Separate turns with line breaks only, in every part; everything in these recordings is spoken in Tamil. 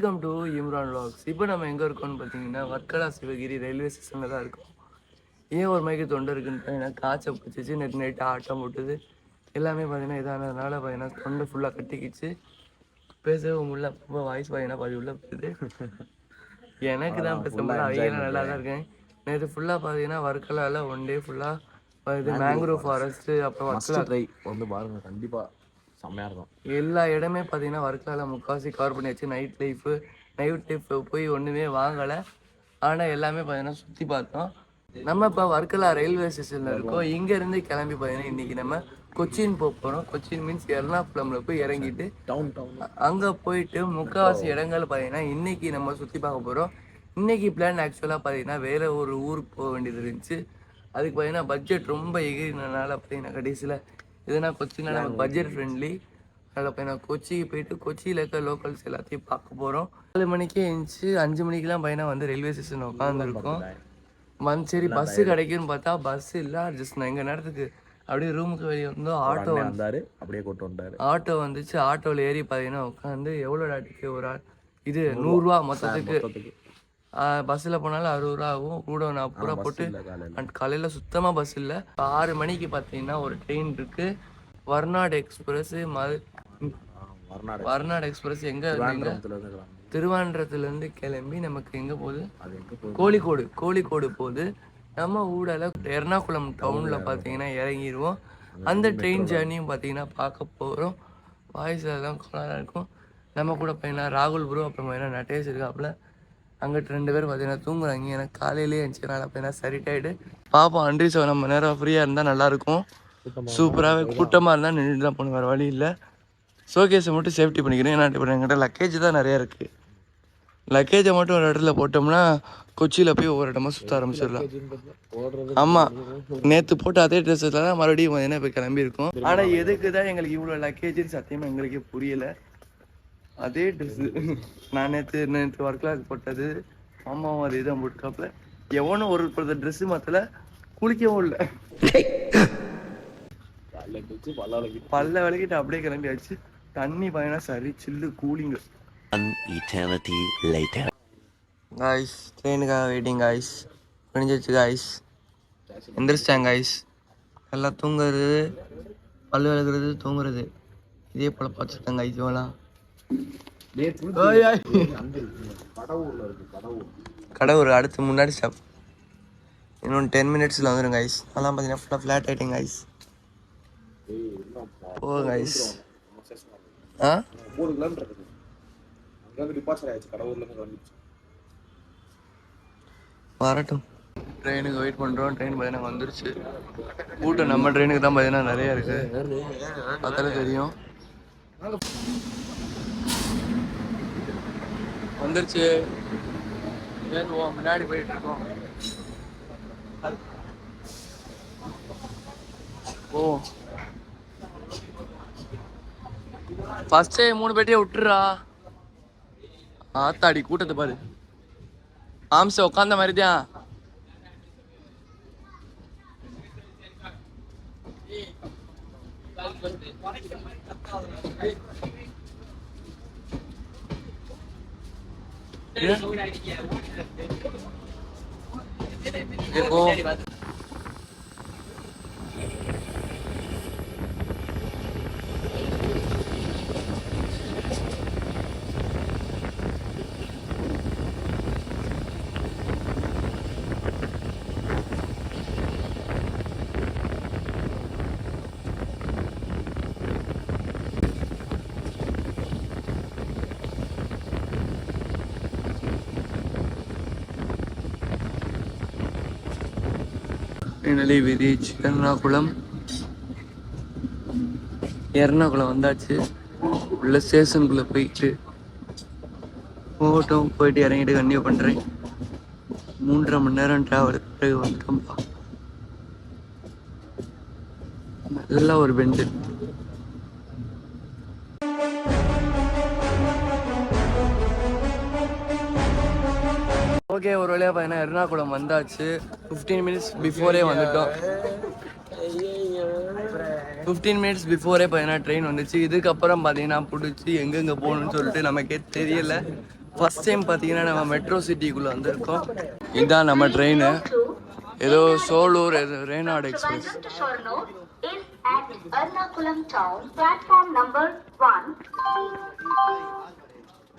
Welcome to Imran vlogs. இப்போ நம்ம எங்கே இருக்கோம்னு பார்த்தீங்கன்னா வர்க்கலா சிவகிரி ரயில்வே ஸ்டேஷனில் தான் இருக்கோம். ஏன் ஒரு மைக்கு தொண்டை இருக்குன்னு பார்த்தீங்கன்னா காய்ச்சல் பிடிச்சிச்சு. நைட்டு ஆட்டம் போட்டுது எல்லாமே பார்த்தீங்கன்னா இதானதுனால பார்த்தீங்கன்னா தொண்டை ஃபுல்லாக கட்டிக்கிச்சு. பேசவே முடியல. ரொம்ப வாய்ஸ் பார்த்தீங்கன்னா பாதி உள்ள போகுது. எனக்கு தான் பேச முடியல. அவங்களாம் நல்லா தான் இருக்கேன். நேற்று ஃபுல்லாக பார்த்தீங்கன்னா வர்க்கலாவில் ஒன் டே ஃபுல்லாக இது மேங்க்ரோவ் ஃபாரஸ்ட்டு அப்புறம் வர்க்கலா
ட்ரை வந்து பாருங்கள், கண்டிப்பாக செம்மையாக இருக்கும்.
எல்லா இடமே பார்த்தீங்கன்னா வர்க்கலாவில் முக்கால்வாசி கவர் பண்ணியாச்சு. நைட் லைஃப் போய் ஒன்றுமே வாங்கலை. ஆனால் எல்லாமே பார்த்தீங்கன்னா சுற்றி பார்த்தோம். நம்ம இப்போ வர்க்கலா ரயில்வே ஸ்டேஷனில் இருக்கோம். இங்கேருந்து கிளம்பி பார்த்தீங்கன்னா இன்றைக்கி நம்ம கொச்சின் போக போகிறோம். கொச்சின் மீன்ஸ் எர்ணாகுளமில் போய் இறங்கிட்டு அங்கே போயிட்டு முக்கால்வாசி இடங்கள் பார்த்தீங்கன்னா இன்றைக்கி நம்ம சுற்றி பார்க்க போகிறோம். இன்றைக்கி பிளான் ஆக்சுவலாக பார்த்தீங்கன்னா வேறு ஒரு ஊருக்கு போக வேண்டியது இருந்துச்சு. அதுக்கு பார்த்தீங்கன்னா பட்ஜெட் ரொம்ப எகிரினால பார்த்தீங்கன்னா கடைசியில் இதுனா கொச்சினில் நம்ம பட்ஜெட் ஃப்ரெண்ட்லி. அதில் பார்த்தீங்கன்னா கொச்சிக்கு போயிட்டு கொச்சியில் இருக்க லோக்கல்ஸ் எல்லாத்தையும் பார்க்க போகிறோம். 4 மணிக்கே எழுந்துச்சு 5 மணிக்கெலாம் பையனா வந்து ரயில்வே ஸ்டேஷன் உட்காந்துருக்கோம். சரி பஸ்ஸு கிடைக்குன்னு பார்த்தா பஸ் இல்லை. ஜஸ்ட் நான் எங்கள் நேரத்துக்கு அப்படியே ரூமுக்கு வெளியே வந்தோம். ஆட்டோ வந்தார், அப்படியே கூட்டு வந்தார். ஆட்டோ வந்துச்சு. ஆட்டோவில் ஏறி பார்த்தீங்கன்னா உட்காந்து எவ்வளோ டாட்டிக்கு ஒரு ஆள் இது 100 ரூபா மொத்தத்துக்கு. பஸ்ஸில் போனாலும் 60 ரூபா ஆகும். கூட 40 ரூபா போட்டு காலையில் சுத்தமாக பஸ் இல்லை. 6 மணிக்கு பார்த்தீங்கன்னா ஒரு ட்ரெயின் இருக்குது, வர்நாடு எக்ஸ்பிரஸ். வர்நாடு எக்ஸ்பிரஸ் எங்கே திருவாண்டரத்துலேருந்து கிளம்பி நமக்கு எங்கே போகுது, கோழிக்கோடு போகுது. நம்ம ஊடால எர்ணாகுளம் டவுனில் பார்த்தீங்கன்னா இறங்கிடுவோம். அந்த ட்ரெயின் ஜேர்னியும் பார்த்தீங்கன்னா பார்க்க போகிறோம். வாய்ஸ் அதெல்லாம் கோளாறாக இருக்கும். நம்ம கூட பார்த்தீங்கன்னா ராகுல் ப்ரோ அப்புறம் பார்த்தீங்கன்னா நட்டேஷ் இருக்காப்புல. அங்கிட்டு 2 பேர் பார்த்தீங்கன்னா தூங்குறாங்க. எனக்கு காலையிலேயே இருந்துச்சுனால பார்த்தீங்கன்னா சரிட்டாயிடு பார்ப்போம். அன்றி நம்ம நேரம் ஃப்ரீயாக இருந்தால் நல்லாயிருக்கும். சூப்பராகவே கூட்டமாக இருந்தால் நின்றுட்டு தான் போகணும், வேறு வழி இல்லை. ஷோகேஸை மட்டும் சேஃப்டி பண்ணிக்கிறேன். ஏன்னா இப்போ என்கிட்ட லக்கேஜ் தான் நிறையா இருக்குது. லக்கேஜை மட்டும் ஒரு இடத்துல போட்டோம்னா கொச்சியில் போய் ஒவ்வொரு இடமா சுற்ற ஆரம்பிச்சிடலாம். ஆமாம், நேற்று போட்ட அதே ட்ரெஸ்ஸில் தான் மறுபடியும் பார்த்தீங்கன்னா இப்போ கிளம்பியிருக்கோம். ஆனால் எதுக்கு தான் எங்களுக்கு இவ்வளோ லக்கேஜுன்னு சத்தியமாக எங்களுக்கே புரியலை. அதே ட்ரெஸ்ஸு நான் நேற்று ஒர்க்கில் போட்டது அம்மாவும் அதே தான் போட்டுக்காப்புல. எவனும் ஒரு ட்ரெஸ்ஸு மாற்றல, குளிக்கவும் இல்லை. பல்ல விளக்கிட்டு அப்படியே கிளம்பியாச்சு. தண்ணி பார்த்தீங்கன்னா சரி சில்லு கூலிங்க. காய்ஸ் ட்ரெயினுக்காக வெயிட்டிங் காய்ஸ். முடிஞ்சிச்சு காய்ஸ், எந்திரிச்சிட்டாங்க காய்ஸ். எல்லாம் தூங்குறது, பல்லு விளக்குறது, தூங்குறது, இதே போல் பார்த்துருக்காங்க காய்ஸ். இவெல்லாம் கடவுர் அடுத்து முன்னாடி ஸ்டாப். இன்னொன்று 10 மினிட்ஸில் வந்துடும் காய்ஸ். அதெல்லாம் பார்த்தீங்கன்னா ஃபுல்லாக ஃப்ளாட் ஆகிட்டேங்க காய்ஸ். ஓ காய்ஸ், 3 கிலோமீட்டர் இருக்குது. அங்கேருந்து டிபார்ச்சர் ஆயிடுச்சு, கடவுர்லேருந்து வந்துடுச்சு. வரட்டும், ட்ரெயினுக்கு வெயிட் பண்ணுறோம். ட்ரெயின் பார்த்தீங்கன்னா வந்துருச்சு. கூட்டம் நம்ம ட்ரெயினுக்கு தான் பார்த்தீங்கன்னா நிறையா இருக்குது, பார்த்தாலே தெரியும். வந்துருச்சு, ஏறுவோம். முன்னாடி போயிட்டு இருக்கோம். ஓ ஃபர்ஸ்டே 3 பேட்டையே விட்டுறா. ஆத்தாடி கூட்டத்தை பாரு. ஆம்ச உட்காந்த மாதிரி தான். ஃபைனலி we reach எர்ணாகுளம் வந்தாச்சு. உள்ள ஸ்டேஷனுக்குள்ளே போயிட்டு போயிட்டு இறங்கிட்டு கண்டிப்பாக பண்ணுறேன். 3.5 மணி நேரம் ட்ராவலுக்கு பிறகு வந்துட்டோம்ப்பா. நல்லா ஒரு பெண்டு. ஓகே, ஒரு வழியாக பார்த்தீங்கன்னா எர்ணாகுளம் வந்தாச்சு. 15 மினிட்ஸ் பிஃபோரே வந்துட்டோம். 15 மினிட்ஸ் பிஃபோரே பார்த்தீங்கன்னா ட்ரெயின் வந்துச்சு. இதுக்கப்புறம் பார்த்தீங்கன்னா பிடிச்சி எங்கெங்கே போகணுன்னு சொல்லிட்டு நமக்கே தெரியல. ஃபர்ஸ்ட் டைம் பார்த்தீங்கன்னா நம்ம மெட்ரோ சிட்டிக்குள்ளே வந்திருக்கோம். இதுதான் நம்ம ட்ரெயின். ஏதோ சோலூர் ரேனாடு எக்ஸ்பிரஸ்.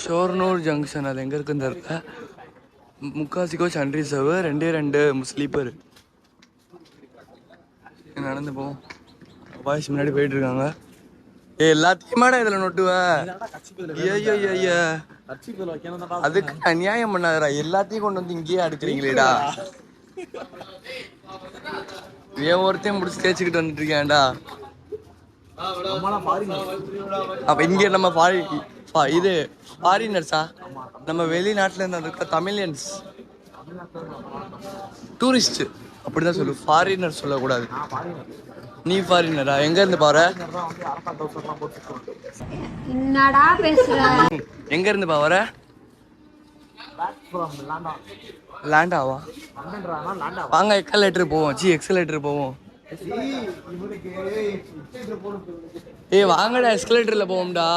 ஷோர்னூர் ஜங்ஷன் அது எங்கே இருக்குன்னு தெரியல. முக்காசி கோச் அன்ரிசர்வ் 2 ஸ்லீப்பர். நடந்து போவோம். பாய்ஸ் முன்னாடி போயிட்டு இருக்காங்க. எல்லாத்தையுமாடா இதில் நொட்டுவ. ஐயா அதுக்கு அநியாயம் பண்ணாதடா. எல்லாத்தையும் கொண்டு வந்து இங்கேயே அடுக்கிறீங்களேடா. ஏன் ஒருத்தையும் முடிச்சு தேய்ச்சிக்கிட்டு வந்துட்டு இருக்கேன்டா. அப்ப இங்க நம்ம இது ஃபாரினர்ஸா? நம்ம வெளிநாட்டுல இருந்து வந்திருக்க தமிழியன்ஸ், டூரிஸ்ட் அப்படிதான் சொல்லு. ஃபாரினர் சொல்லக்கூடாது. நீ ஃபாரினரா? எங்க இருந்து பாரு?
என்னடா பேசுற?
எங்க இருந்து வர? லேண்டாவா? வாங்க எக்ஸலேட்டர் போவோம். எக்ஸலேட்டர் போவோம். வாங்கடா எஸ்கலேட்டர்ல போவோம்டா.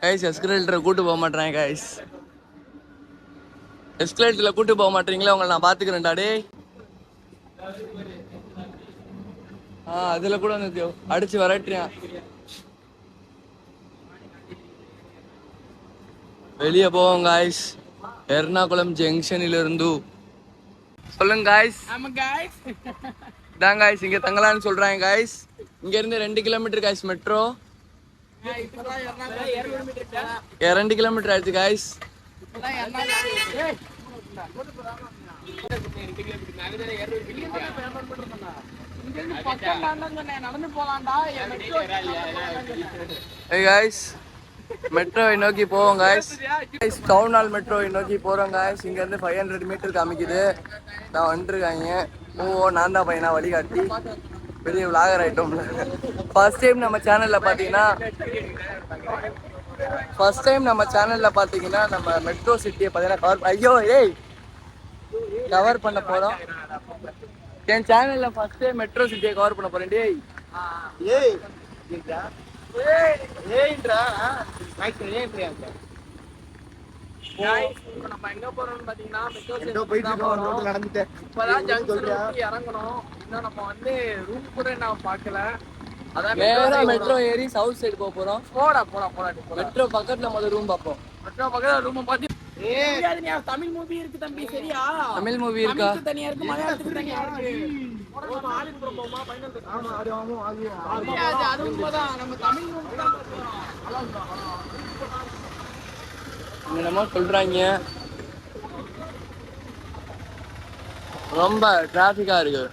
கைஸ் எஸ்கலேட்டரை கூட்டு போக மாட்டேன் கைஸ். எஸ்கலேட்டர்ல கூட்டு போக மாட்டீங்களா? உங்களை நான் பாத்துக்கிறேன்டா. டே அதுல கூட வந்து அடிச்சு வரட்டியான். வெளியே போவோம் காய்ஸ். எர்ணாகுளம் ஜங்ஷனில் இருந்து சொல்லுங்க காய்ஸ். தான் காய்ஸ் இங்க தங்கலான்னு சொல்றாங்க காய்ஸ். இங்க இருந்து 2 கிலோமீட்டர் காய்ஸ் மெட்ரோ. 2 கிலோமீட்டர் ஆயிடுச்சு காய்ஸ். மெட்ரோவை நோக்கி போவோம் காய்ஸ். டவுன் ஹால் மெட்ரோவை நோக்கி போறோம் காய்ஸ். இங்க இருந்து 500 மீட்டர் காமிக்குது. நான் வந்துருக்காங்க. நான் தான் பையனா வழிகாட்டி பெரிய விளாகர் ஆயிட்டோம்ல. ஃபர்ஸ்ட் டைம் நம்ம சேனல்ல பாத்தீங்கன்னா நம்ம மெட்ரோ சிட்டியை பார்த்தீங்கன்னா கவர் பண்ண போறோம். என் சேனல்ல ஃபர்ஸ்ட் டைம் மெட்ரோ சிட்டியை கவர் பண்ண போறேன். டேய் நம்ம எங்க போறோம்னு பாத்தீங்கன்னா இறங்கணும். இன்னும் நம்ம வந்து ரூம் கூட நான் பாக்கல. அதான் மெட்ரோ ஏறி சவுத் சைடு போறோம். போலாம் மெட்ரோ பக்கத்துல முதல்ல ரூம் பார்ப்போம். மெட்ரோ பக்கத்துல ரூம் பார்த்து தமிழ் மூவி இருக்கு தம்பி. சரியா? தமிழ் மூவி இருக்கா? தனியா இருக்கு, மலையாளத்துக்கு தனியா இருக்கு. அது உண்மைதான். நம்ம தமிழ் மூவி தான் என்னமோ சொல்றாங்க. ரொம்ப டிராபிக்கா இருக்கு.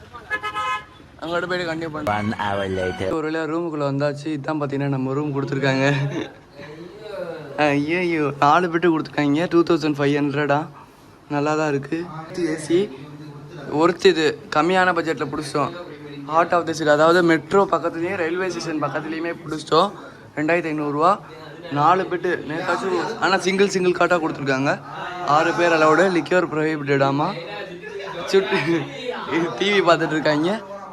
அங்கோட போயிட்டு கண்டிப்பா 1 hour later ஒரு வேளை ரூமுக்குள்ள வந்தாச்சு. இதான் பாத்தீங்கன்னா நம்ம ரூம் கொடுத்துருக்காங்க. ஐயோ 4 பெட்டு கொடுத்துருக்காங்க. 2500. நல்லா தான் இருக்கு. ஏசி ஒருத்து. இது கம்மியான பட்ஜெட்டில் பிடிச்சிட்டோம். ஹார்ட் ஆஃப் த சிட்டி, அதாவது மெட்ரோ பக்கத்துலேயும் ரயில்வே ஸ்டேஷன் பக்கத்துலேயுமே பிடிச்சிட்டோம். 2500 4 பெட்டு நேற்றாச்சும். ஆனால் சிங்கிள் காட்டாக கொடுத்துருக்காங்க. 6 பேர் அலவுடு. லிக்யூர் ப்ரொஹிபிட்டடாமா. சுட்டு டிவி பார்த்துட்டு இருக்காங்க.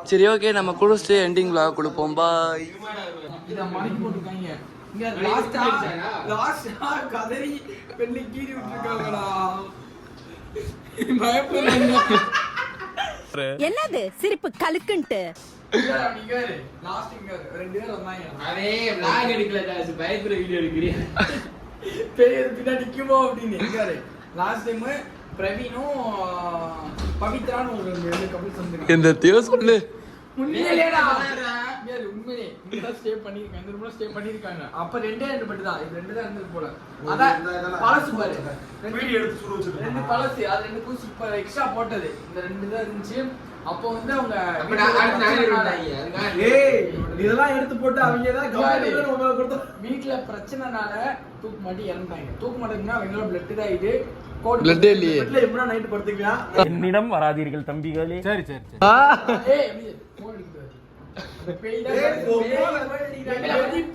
சரி ஓகே, நம்ம குடிச்சிட்டு எண்டிங் விளாக் கொடுப்போம். பாய்.
என்னது சிரிப்பு கலுக்குன்ட்டு?
இந்த தேவ சொல்லு.
அப்ப 2 பட்டு தான். இது 2 தான் இருந்தது போல. அதான் பழசு பாரு. 2 பழசு. அது 2 புதுசு இப்ப எக்ஸ்ட்ரா போட்டது. இந்த 2 தான் இருந்துச்சு. அப்போ வந்து அவங்க இதெல்லாம் எடுத்து போட்டு அவங்க தான் வீட்டுல பிரச்சனைனால தூக்கு மாட்டி இறந்துட்டாங்க. தூக்கு மாட்டீங்கன்னா அவங்களோட பிளட் தான். இது
என்னிடம் வராதீர்கள் தம்பிகளே. சரி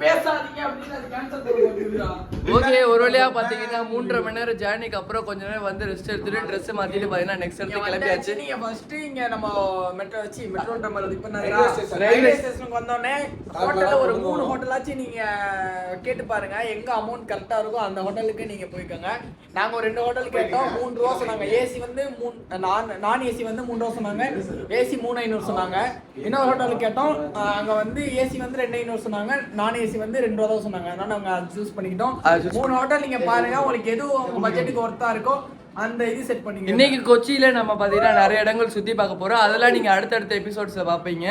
பேசாதீங்க அப்படின்னு அது cancel பண்ணுவாங்க.
ஓகே, ஒரு வழியா பாத்தீங்கன்னா 3.5 மணி நேரம் ஜேர்னிக்கு அப்புறம் கொஞ்ச நேரம் வந்து ரெஸ்ட் எடுத்துட்டு ட்ரெஸ் மாத்திட்டு பாத்தீங்கன்னா நெக்ஸ்ட் இடத்துக்கு கிளம்பியாச்சு.
நீங்க ஃபர்ஸ்ட் இங்க நம்ம மெட்ரோ டெர்மினல் இப்ப ரயில்வே ஸ்டேஷனுக்கு வந்தோடனே ஹோட்டல்ல ஒரு 3 ஹோட்டலாச்சும் நீங்க கேட்டு பாருங்க. எங்க அமௌண்ட் கரெக்டா இருக்கோ அந்த ஹோட்டலுக்கு நீங்க போய்க்கோங்க. நாங்க ஒரு 2 ஹோட்டல் கேட்டோம். 3 ரூபா சொன்னாங்க. ஏசி வந்து நான் ஏசி வந்து 3 ரூபா சொன்னாங்க. ஏசி 3,500 சொன்னாங்க. இன்னொரு ஹோட்டல் கேட்டோம். அங்க வந்து ஏசி வந்து 2,500 சொன்னாங்க. நான் ஏசி வந்து 2 ரூபா தான் சொன்னாங்க. அதனால நாங்க சூஸ் பண்ணிக்கிட்டோம். 3 ஹோட்டல் நீங்க பாருங்க. உங்களுக்கு எது உங்க பட்ஜெட்டுக்கு ஒர்த்தா இருக்கோ அந்த இது செட் பண்ணீங்க.
இன்னைக்கு கொச்சியில நம்ம பாத்தீங்கன்னா நிறைய இடங்கள் சுத்தி பார்க்க போறோம். அதெல்லாம் நீங்க அடுத்தடுத்த எபிசோட்ஸ்ல பாப்பீங்க.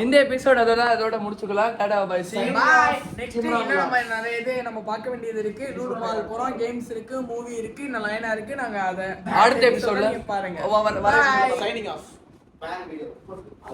இந்த எபிசோட் அதோட முடிச்சுக்கலாம். Tata bye see you.
Bye. Next இன்னும் நம்ம நிறைய இது நம்ம பார்க்க வேண்டியது இருக்கு. லூலு மால் போறோம். கேம்ஸ் இருக்கு, மூவி இருக்கு, நல்ல லைனா இருக்கு. நாங்க அத
அடுத்த எபிசோட்ல
பாருங்க.
வர
சைனிங் ஆஃப்.